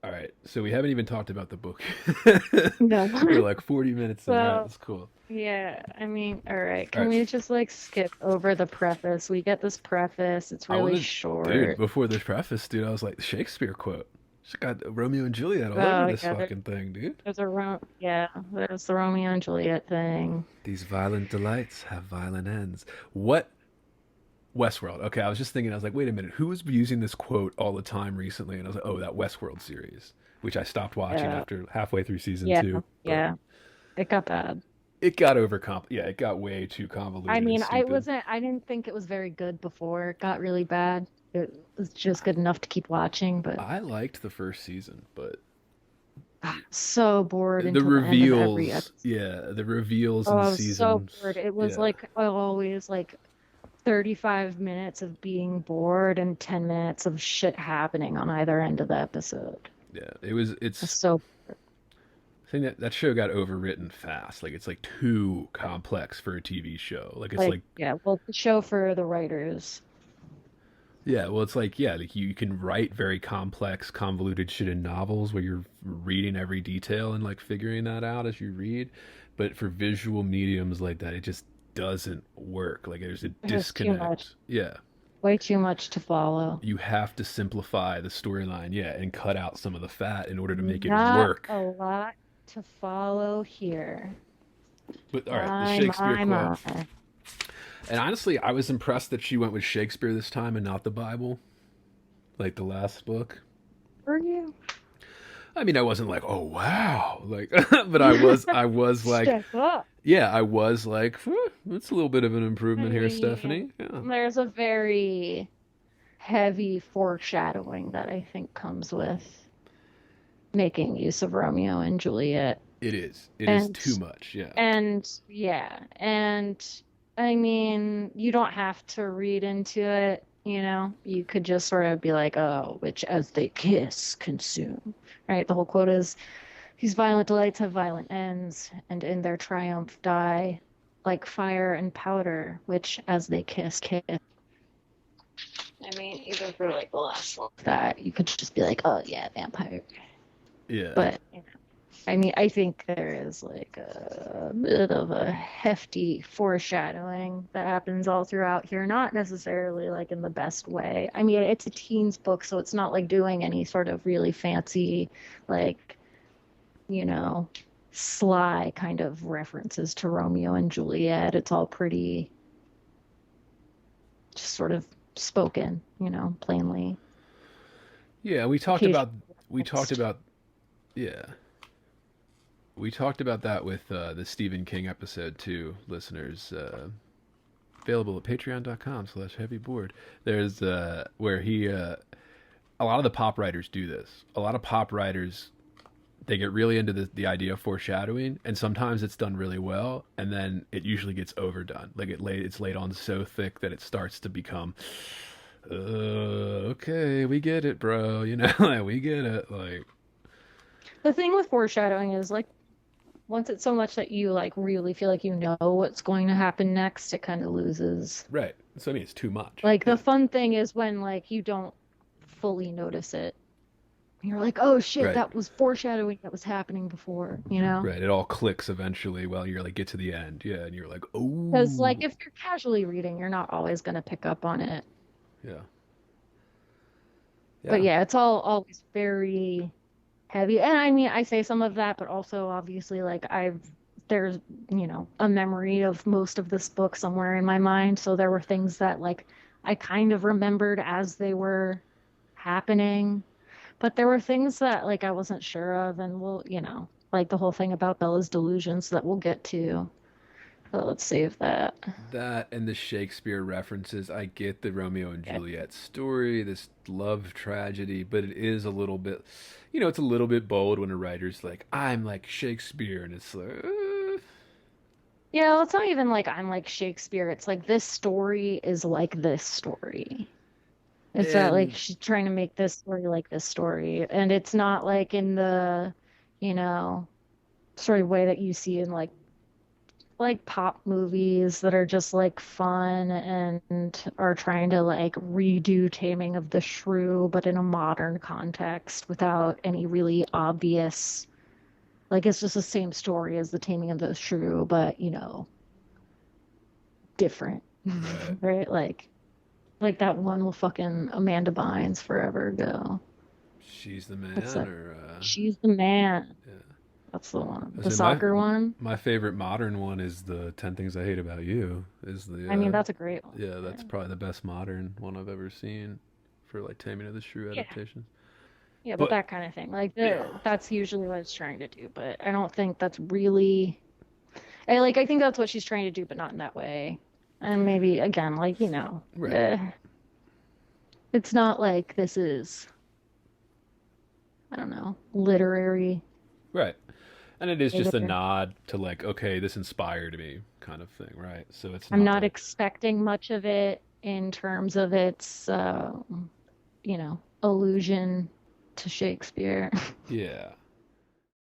All right, so we haven't even talked about the book. No. We're like 40 minutes in. All right, So, that's cool. yeah, I mean, all right. All Can right, we just like skip over the preface? We get this preface. It's I really wanted, dude, short. before this preface, dude, I was like, the Shakespeare quote. She got Romeo and Juliet all over Oh, this yeah, fucking thing, dude. there's the Romeo and Juliet thing. These violent delights have violent ends. What Westworld? Okay, I was just thinking, I was like, wait a minute, who was using this quote all the time recently? And I was like, oh, that Westworld series, which I stopped watching Yeah, after halfway through season yeah, two. But yeah. It got bad. it got yeah, it got way too I convoluted and mean, stupid. I didn't think it was very good before it got really bad. It was just good enough to keep watching, but I liked the first season, but so bored the until the end of every reveals, episode. yeah, the reveals Oh, in I was so bored. seasons, It was yeah, like always like 35 minutes of being bored and 10 minutes of shit happening on either end of the episode. yeah, It's it's, so I think that show got overwritten fast. Like, it's like too complex for a TV show. Like, it's like, like, yeah, well, the show for the writers. yeah, well, it's like, yeah, like you can write very complex, convoluted shit in novels where you're reading every detail and like figuring that out as you read. But for visual mediums like that, it just doesn't work. Like, there's a It was too much, disconnect. Yeah. way too much to follow. You have to simplify the storyline, yeah, and cut out some of the fat in order to make it Not work. a lot to follow here. But all right, the My, Shakespeare my, quote. my. And honestly, I was impressed that she went with Shakespeare this time and not the Bible, like the last book. Were you? I mean, I wasn't like, oh wow, like, but I was like, Step up. yeah, I was like, that's a little bit of an I improvement here, mean, Stephenie. Yeah, there's a very heavy foreshadowing that I think comes with making use of Romeo and Juliet. it is. It is And too much. Yeah, and I mean, you don't have to read into it, you know. You could just sort of be like, "Oh, which as they kiss consume." Right? The whole quote is, "These violent delights have violent ends, and in their triumph die like fire and powder, which as they kiss kiss." I mean, even for like the last one, that you could just be like, "Oh yeah, vampire." yeah, But I mean, I think there is like a bit of a hefty foreshadowing that happens all throughout here, not necessarily like in the best way. I mean, it's a teens book, so it's not like doing any sort of really fancy, like, you know, sly kind of references to Romeo and Juliet. It's all pretty just sort of spoken, you know, plainly. yeah. Occasionally, We talked about, yeah, we talked about that with the Stephen King episode too, listeners. Available at patreon.com/heavyboard. There's where he a lot of the pop writers do this. A lot of pop writers, they get really into the idea of foreshadowing, and sometimes it's done really well, and then it usually gets overdone. Like it's laid on so thick that it starts to become, okay, we get it, bro. You know, like, we get it. Like, the thing with foreshadowing is like once it's so much that you like really feel like you know what's going to happen next, it kind of loses. right. So I mean, it's too much. Like the Yeah. fun thing is when like you don't fully notice it. You're like, oh shit, Right. that was foreshadowing that was happening before, you know? Right. It all clicks eventually while you're like get to the end. Yeah, and you're like, Because like oh, if you're casually reading, you're not always going to pick up on it. yeah, But yeah. yeah, it's all always very heavy. And I mean, I say some of that, but also obviously like there's, you know, a memory of most of this book somewhere in my mind. So there were things that like I kind of remembered as they were happening, but there were things that like I wasn't sure of, and we'll, you know, like the whole thing about Bella's delusions that we'll get to. So let's save that. That and the Shakespeare references. I get the Romeo and Yeah. Juliet story, this love tragedy, but it is a little bit, you know, it's a little bit bold when a writer's like, I'm like Shakespeare, and it's like, Yeah, well, it's not even like I'm like Shakespeare. It's like this story is like this story. It's not like and she's trying to make this story like this story. And it's not like in the, you know, sort of way that you see in like like pop movies that are just like fun and are trying to like redo Taming of the Shrew, but in a modern context without any really obvious, like it's just the same story as the Taming of the Shrew, but different, Right. right? Like that one with fucking Amanda Bynes forever ago. She's the What's man, that? or She's the Man. yeah. That's the one. I The say my soccer one. my favorite modern one is the Ten Things I Hate About You. Is I mean, the that's a great one. yeah, Yeah. that's probably the best modern one I've ever seen for like Taming of the Shrew Yeah. adaptations. Yeah, but But that kind of thing. Like yeah, that's usually what it's trying to do, but I don't think that's really I think that's what she's trying to do, but not in that way. And maybe again, right, it's not like this is, I don't know, literary. right. And it is just a Either. nod to like, okay, this inspired me, kind of thing, right? So it's I'm not not like, expecting much of it in terms of its allusion to Shakespeare. yeah,